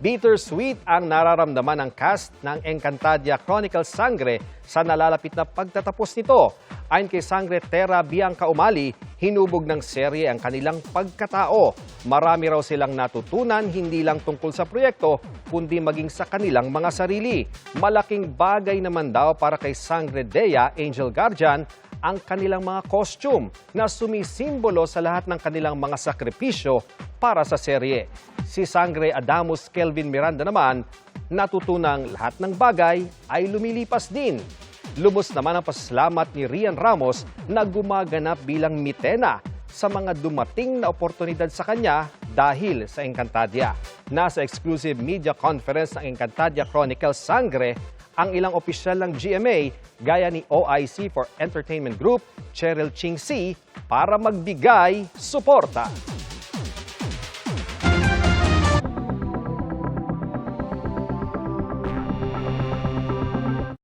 Bittersweet ang nararamdaman ng cast ng Encantadia Chronicles Sangre sa nalalapit na pagtatapos nito. Ayon kay Sangre Terra Bianca Umali, hinubog ng serye ang kanilang pagkatao. Marami raw silang natutunan hindi lang tungkol sa proyekto, kundi maging sa kanilang mga sarili. Malaking bagay naman daw para kay Sangre Dea, Angel Guardian, ang kanilang mga costume na sumisimbolo sa lahat ng kanilang mga sakripisyo para sa serye. Si Sangre Adamus Kelvin Miranda naman, natutunang lahat ng bagay ay lumilipas din. Lubos naman ang pasalamat ni Rian Ramos na gumaganap bilang mitena sa mga dumating na oportunidad sa kanya dahil sa Encantadia. Nasa exclusive media conference ng Encantadia Chronicles Sangre ang ilang opisyal ng GMA gaya ni OIC for Entertainment Group, Cheryl Ching Si, para magbigay suporta.